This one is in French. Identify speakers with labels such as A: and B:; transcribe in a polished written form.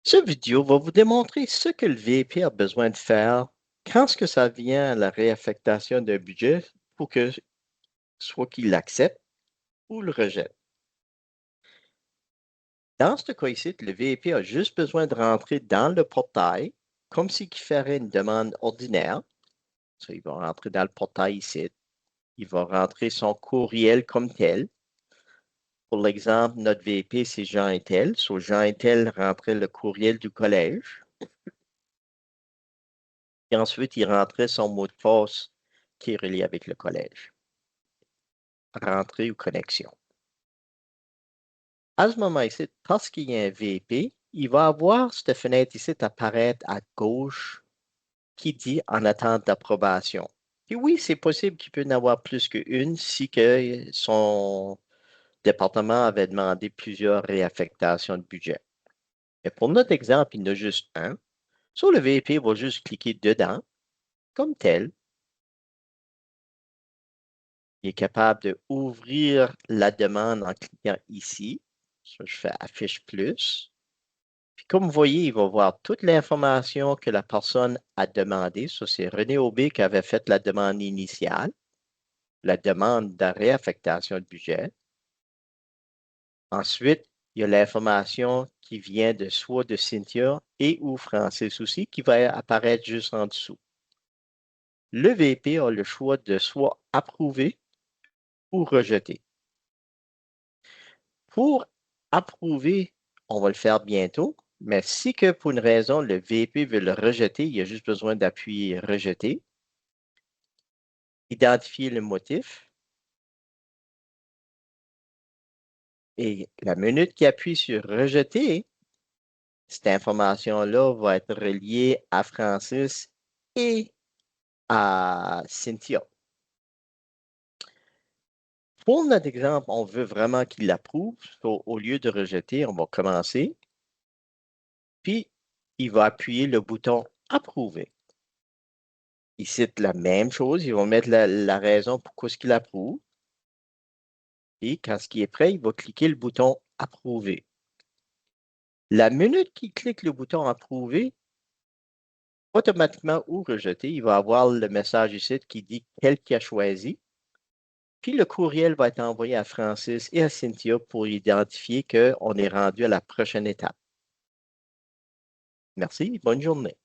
A: Cette vidéo va vous démontrer ce que le VP a besoin de faire quand ce que ça vient à la réaffectation d'un budget pour que soit qu'il l'accepte ou le rejette. Dans ce cas ici, le VP a juste besoin de rentrer dans le portail comme s'il ferait une demande ordinaire. Il va rentrer dans le portail ici. Il va rentrer son courriel comme tel. Pour l'exemple, notre VP, c'est Jean Intel. Jean Intel rentrait le courriel du collège. Et ensuite, il rentrait son mot de passe qui est relié avec le collège. Rentrée ou connexion. À ce moment ici, parce qu'il y a un VP, il va avoir cette fenêtre ici apparaître à gauche qui dit en attente d'approbation. Et oui, c'est possible qu'il peut en avoir plus qu'une si que son département avait demandé plusieurs réaffectations de budget. Mais pour notre exemple, il y en a juste un. Sur le VP va juste cliquer dedans, comme tel. Il est capable d'ouvrir la demande en cliquant ici. Je fais affiche plus. Puis comme vous voyez, il va voir toute l'information que la personne a demandé. Ça, c'est René Aubé qui avait fait la demande initiale, la demande de réaffectation de budget. Ensuite, il y a l'information qui vient de soit de Cynthia et ou Francis aussi, qui va apparaître juste en dessous. Le VP a le choix de soit approuver ou rejeter. Pour approuver, on va le faire bientôt, mais si que pour une raison, le VP veut le rejeter, il a juste besoin d'appuyer rejeter, identifier le motif, et la minute qu'il appuie sur rejeter, cette information-là va être reliée à Francis et à Cynthia. Pour notre exemple, on veut vraiment qu'il l'approuve. Au lieu de rejeter, on va commencer, puis il va appuyer le bouton approuver. Il cite la même chose, ils vont mettre la raison pourquoi ce qu'il approuve. Et quand ce qui est prêt, il va cliquer le bouton approuver. La minute qu'il clique le bouton approuver, automatiquement ou rejeter, il va avoir le message ici qui dit quel qu'il a choisi. Puis le courriel va être envoyé à Francis et à Cynthia pour identifier qu'on est rendu à la prochaine étape. Merci, bonne journée.